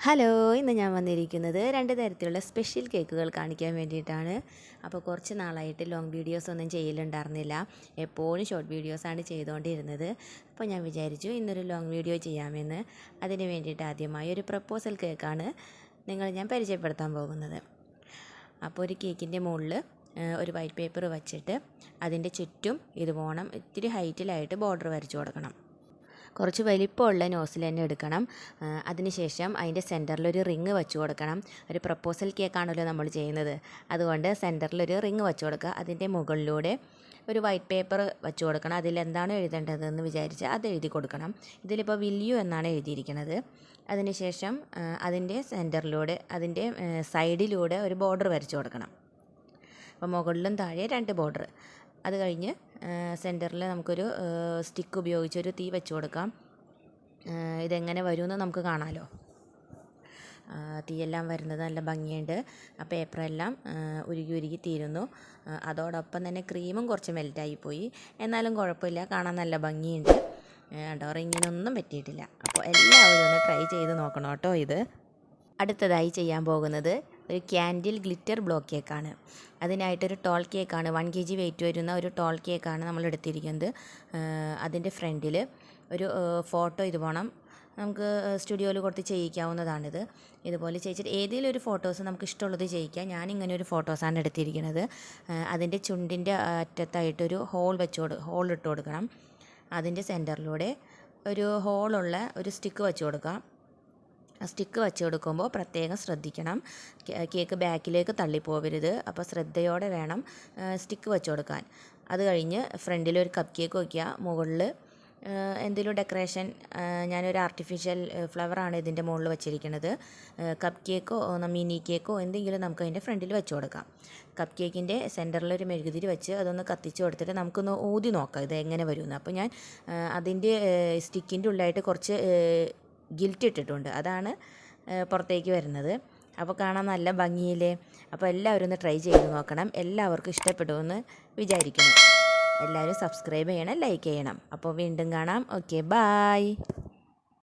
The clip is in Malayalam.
ഹലോ, ഇന്ന് ഞാൻ വന്നിരിക്കുന്നത് 2 തരത്തിലുള്ള സ്പെഷ്യൽ കേക്കുകൾ കാണിക്കാൻ വേണ്ടിയിട്ടാണ്. അപ്പോൾ കുറച്ച് നാളായിട്ട് ലോങ് വീഡിയോസ് ഒന്നും ചെയ്യലുണ്ടായിരുന്നില്ല. എപ്പോഴും ഷോർട്ട് വീഡിയോസാണ് ചെയ്തുകൊണ്ടിരുന്നത്. അപ്പോൾ ഞാൻ വിചാരിച്ചു ഇന്നൊരു ലോങ് വീഡിയോ ചെയ്യാമെന്ന്. അതിന് വേണ്ടിയിട്ട് ആദ്യമായി ഒരു പ്രപ്പോസൽ കേക്കാണ് ഞാൻ പരിചയപ്പെടുത്താൻ പോകുന്നത്. അപ്പോൾ ഒരു കേക്കിൻ്റെ മുകളിൽ ഒരു വൈറ്റ് പേപ്പർ വച്ചിട്ട് അതിൻ്റെ ചുറ്റും ഇതുപോണം ഇത്തിരി ഹൈറ്റിലായിട്ട് ബോർഡർ വരച്ചു കൊടുക്കണം. കുറച്ച് വലിപ്പമുള്ള നോസിൽ തന്നെ എടുക്കണം. അതിനുശേഷം അതിൻ്റെ സെൻറ്ററിലൊരു റിങ് വെച്ച് കൊടുക്കണം. ഒരു പ്രപ്പോസൽ കേക്കാണല്ലോ നമ്മൾ ചെയ്യുന്നത്, അതുകൊണ്ട് സെൻറ്ററിലൊരു റിങ് വെച്ച് കൊടുക്കുക. അതിൻ്റെ മുകളിലൂടെ ഒരു വൈറ്റ് പേപ്പർ വെച്ച് കൊടുക്കണം. അതിലെന്താണോ എഴുതേണ്ടതെന്ന് വിചാരിച്ച് അത് എഴുതി കൊടുക്കണം. ഇതിലിപ്പോൾ വില്യു എന്നാണ് എഴുതിയിരിക്കുന്നത്. അതിനുശേഷം അതിൻ്റെ സെൻറ്ററിലൂടെ അതിൻ്റെ സൈഡിലൂടെ ഒരു ബോർഡർ വരച്ച് കൊടുക്കണം. അപ്പോൾ മുകളിലും താഴെ 2 ബോർഡർ. അത് കഴിഞ്ഞ് സെൻറ്ററിൽ നമുക്കൊരു സ്റ്റിക്ക് ഉപയോഗിച്ചൊരു തീ വെച്ച് കൊടുക്കാം. ഇതെങ്ങനെ വരുമെന്ന് നമുക്ക് കാണാമല്ലോ. തീയെല്ലാം വരുന്നത് നല്ല ഭംഗിയുണ്ട്. ആ പേപ്പറെല്ലാം ഉരുകി തീരുന്നു. അതോടൊപ്പം തന്നെ ക്രീമും കുറച്ച് മെൽറ്റായിപ്പോയി. എന്നാലും കുഴപ്പമില്ല, കാണാൻ നല്ല ഭംഗിയുണ്ട്. കേട്ടോ, റിങ്ങിനൊന്നും പറ്റിയിട്ടില്ല. അപ്പോൾ എല്ലാവരും ഒന്ന് ട്രൈ ചെയ്ത് നോക്കണം കേട്ടോ. ഇത് അടുത്തതായി ചെയ്യാൻ പോകുന്നത് ഒരു ക്യാൻഡിൽ ഗ്ലിറ്റർ ബ്ലോക്ക് കേക്കാണ്. അതിനായിട്ടൊരു ടോൾ കേക്കാണ്, 1 kg വെയിറ്റ് വരുന്ന ഒരു ടോൾ കേക്കാണ് നമ്മൾ എടുത്തിരിക്കുന്നത്. അതിൻ്റെ ഫ്രണ്ടിൽ ഒരു ഫോട്ടോ ഇത് വേണം. നമുക്ക് സ്റ്റുഡിയോയിൽ കൊടുത്ത് ചെയ്യിക്കാവുന്നതാണിത്. ഇതുപോലെ ചെയ്യിച്ചിട്ട് ഏതെങ്കിലും ഒരു ഫോട്ടോസ് നമുക്ക് ഇഷ്ടമുള്ളത് ചെയ്യിക്കാം. ഞാനിങ്ങനെ ഒരു ഫോട്ടോസാണ് എടുത്തിരിക്കുന്നത്. അതിൻ്റെ ചുണ്ടിൻ്റെ അറ്റത്തായിട്ടൊരു ഹോൾ ഇട്ട് കൊടുക്കണം. അതിൻ്റെ സെൻറ്ററിലൂടെ ഒരു ഹോളുള്ള ഒരു സ്റ്റിക്ക് വെച്ച് കൊടുക്കാം. സ്റ്റിക്ക് വെച്ച് കൊടുക്കുമ്പോൾ പ്രത്യേകം ശ്രദ്ധിക്കണം, കേക്ക് ബാക്കിലേക്ക് തള്ളിപ്പോവരുത്. അപ്പോൾ ശ്രദ്ധയോടെ വേണം സ്റ്റിക്ക് വെച്ച് കൊടുക്കാൻ. അത് കഴിഞ്ഞ് ഫ്രണ്ടിൽ ഒരു കപ്പ് കേക്ക് വയ്ക്കുക. മുകളിൽ എന്തെങ്കിലും ഡെക്കറേഷൻ, ഞാനൊരു ആർട്ടിഫിഷ്യൽ ഫ്ലവറാണ് ഇതിൻ്റെ മുകളിൽ വെച്ചിരിക്കുന്നത്. കപ്പ് കേക്കോ മിനി കേക്കോ എന്തെങ്കിലും നമുക്ക് അതിൻ്റെ ഫ്രണ്ടിൽ വെച്ച് കൊടുക്കാം. കപ്പ് കേക്കിൻ്റെ സെൻറ്ററിലൊരു മെഴുകുതിരി വെച്ച് അതൊന്ന് കത്തിച്ച് കൊടുത്തിട്ട് നമുക്കൊന്ന് ഊതി നോക്കാം ഇത് എങ്ങനെ വരുമെന്ന്. അപ്പോൾ ഞാൻ അതിൻ്റെ സ്റ്റിക്കിൻ്റെ ഉള്ളിലായിട്ട് കുറച്ച് ഗിൽറ്റ് ഇട്ടിട്ടുണ്ട്, അതാണ് പുറത്തേക്ക് വരുന്നത്. അപ്പോൾ കാണാൻ നല്ല ഭംഗിയില്ലേ. അപ്പോൾ എല്ലാവരും ഒന്ന് ട്രൈ ചെയ്ത് നോക്കണം. എല്ലാവർക്കും ഇഷ്ടപ്പെടുമെന്ന് വിചാരിക്കുന്നു. എല്ലാവരും സബ്സ്ക്രൈബ് ചെയ്യണം, ലൈക്ക് ചെയ്യണം. അപ്പോൾ വീണ്ടും കാണാം. Okay, bye.